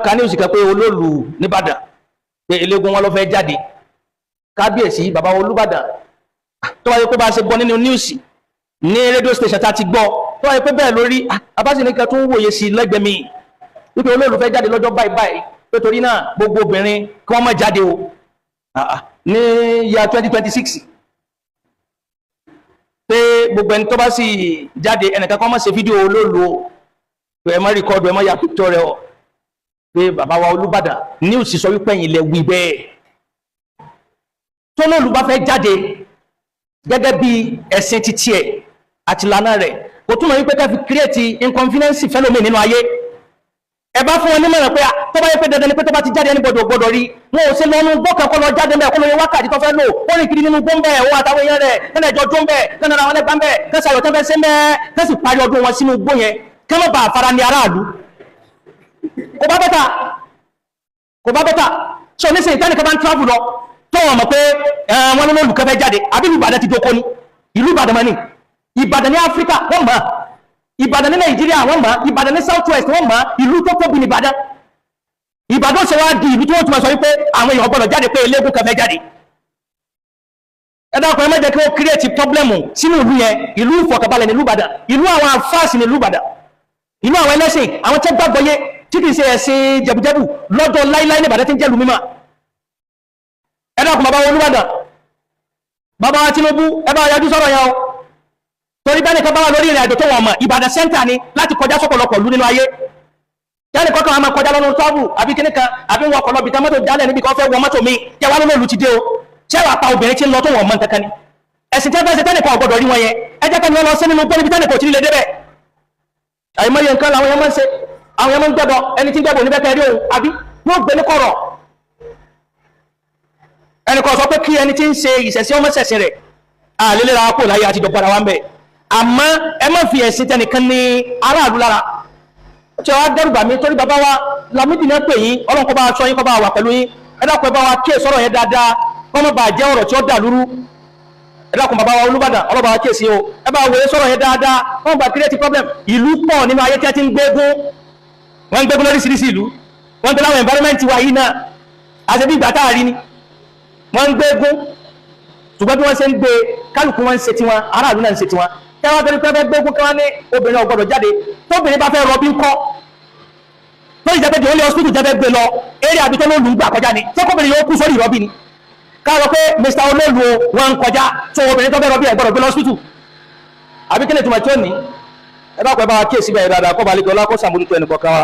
ká ní òsìkà pé Olóòlù nìbàdàn pé eléégún wọn ló fẹ́ jáde kábíyèsí bàbá Olúbàdàn tó wáyé pé bá ṣe gbọ́ nínú níwùsì ní rédíò station tá ti gbọ́ tó wáyé pé bẹ́ẹ̀ lórí abáṣẹ́nìkan tó ń wòye sí lẹ́gbẹ̀ẹ́ mi wípé Olóòlù fẹ́ jáde lọ́jọ́ báyìí báyìí pé torí náà gbogbo obìnrin kí wọ́n má jáde o ní ya 2026 pé gbogbo ẹni tó bá sì jáde ẹnìkan kan má ṣe fídíò Olóòlù o pé ẹ má rìkọ́dù ẹ má ya píktọ̀ rẹ o pé bàbá wa Olúbàdàn níwùsì sọ wípé ẹ̀yin lẹ wí bẹ́ẹ̀ tó Olóòlù bá fẹ́ jáde gẹ́gẹ́ bí ẹ̀sìn títí ẹ̀ àti ìlànà rẹ̀ kò túnmọ̀ wípé ká fi create inconvenience fẹ́lómi nínú ayé ẹ bá fún wọn ní mẹ́rin pé tó bá yẹ pé dandan ni pé tó bá ti jáde ní gbọdọ̀ rí wọn ò sí lọ́nu gbọ́kàn kọ́ lọ jáde mẹ́ kó lóye wákàtí tó fẹ́ lò ó rìn kiri nínú gbọ́nbẹ́ ó àtàwọn èèyàn rẹ̀ kẹ́nà ìjọ jó ń bẹ̀ kẹ́nà àwọn ẹlẹ́gbàá ń bẹ̀ kẹ́sà àyọ̀tẹ́ fẹ́ sí mẹ́ kẹ́sì parí ọdún wọn sínú gbó yẹn kẹ́ mọ́ bá àfara ní aráàlú kò bá bẹ́tà so ní sèyí tẹ́nìkan bá ń travel lọ tó wọ́n mọ̀ pé wọ́n ní Olóòlù fẹ́ jáde àbí Ìbàdàn ti dókó ní ìlú Ìbàdàn mọ́ ní Ìbàdàn ní Áfíríkà wọ́n mọ̀ Ìbàdàn ní Nàìjíríà wọ́n mọ̀ Ìbàdàn ní South West wọ́n mọ̀ ìlú tó tóbi ní Ìbàdàn ṣe wá di ìlú tí wọ́n tún sọ wípé àwọn èèyàn gbọ́dọ̀ jáde pé eléégún kan fẹ́ jáde ẹ dákun ẹ má jẹ́ kí wọ́n create problem sínú ìlú yẹn ìlú ìfọ̀kànbalẹ̀ ní ìlú Ìbàdàn ìlú àwọn àfáàsì ní ìlú Ìbàdàn ìlú àwọn ẹlẹ́sìn àwọn tẹ́ gbàgbọ́ yé tí kìí ṣe ẹ̀sìn jẹ̀bùjẹ̀bù lọ́jọ́ láíláí ní Ìbàdàn tí ń jẹ́lù mímọ́ ẹ dákun bàbá Olúbàdàn bàbá Tinubu ẹ bá yájú sọ́rọ̀ yẹn o torí bẹ́ẹ̀ nìkan bá wà lórí ìrìn àjò tó wọ̀n mọ̀ Ìbàdàn center ni láti kọjá sọ́pọ̀lọpọ̀ lú nínú ayé kẹ́ni kọ́kọ́ àwọn akọjá lọ́nà tọ́bù àbí kíní kan àbí wọn kọ̀ lọ́bì tẹ́mọ́tò jálẹ̀ níbi kan fẹ́ wọ mọ́tò mi kẹwàá Olóòlù ti dé o ṣẹ́wàá pa obìnrin tí ń lọ tó wọ̀n mọ́ nǹkan ni ẹ̀sìn tẹ́fẹ́ ṣe tẹ́nìkan ọ̀gbọ́dọ̀ rí wọn yẹn ẹ jẹ́ kẹ́ni lọ sí nínú gbọ́ níbi tẹ́nìkan ò tí ì lè débẹ̀ àìmọye nǹkan làwọn yẹn máa ń ṣe àwọn yẹn máa ń gbẹ́bọ ẹni tí ń gbẹ́bọ níbẹ̀ kẹrí òun àbí yóò gbé ní kọ̀rọ̀ ẹnì kan sọ pé kí ẹni tí ń ṣe ìṣẹ̀sí ọmọ ṣẹ̀sìn rẹ̀ àlélẹ́ ra kó láyé àti ìjọba wa ń bẹ̀ àmọ́ ẹ má fi ẹ̀sìn tẹnìkan ní aráàlú lára tí wọ́n dẹ́rùbà mi torí bàbá wa Lámídì náà pè yín Ọlọ́run kó bá aṣọ yín kó bá wà pẹ̀lú yín ẹ dákun ẹ bá wa kíyè sọ̀rọ̀ yẹn dáadáa kọ́ mọ́ bá jẹ́ ọ̀rọ̀ tí ó dà lúrú ẹ dákun bàbá wa Olúbàdàn ọlọ́ba wa kíyè sí o ẹ bá wòye sọ̀rọ̀ yẹn dáadáa wọ́n bá create problem ìlú pọ̀ nínú ayé tí a ti ń gbégún wọ́n ń gbégún lóríṣiríṣi ìlú wọ́n ń gbé láwọn environment wa yìí náà àti bí ìgbà táàrí ni wọ́n ń gbégún ṣùgbọ́n bí wọ́n ṣe ń gbé kálukú wọn ń ṣe tiwọn aráàlú náà ń ṣe tiwọn kẹwàá torí pé gbégún kẹwàá ní obìnrin ọgbọ́dọ̀ jáde tóbìnrin bá fẹ́ rọbí ńkọ́ tó ìjẹ́pẹ́ jẹ́ ó lé hospital jẹ́ gbé lọ eré àbí tó Olóòlù ń gbà kọjá ni tí kóbìnrin yóò kú sórí ìrọbí ni káàrọ pé Mr. Olóòlù wọn ń kọjá tó obìnrin tó fẹ́ rọbí ẹ̀gbọ́dọ̀ gbé lọ hospital àbí kí ni ìtumọ̀ tí ó ní ẹ bá pẹ́ bá wa kíyèsí bẹ́ẹ̀ dáadáa kó balẹ̀ kí ọlá kó sàmójútó ẹnì kọ̀ọ̀kan wa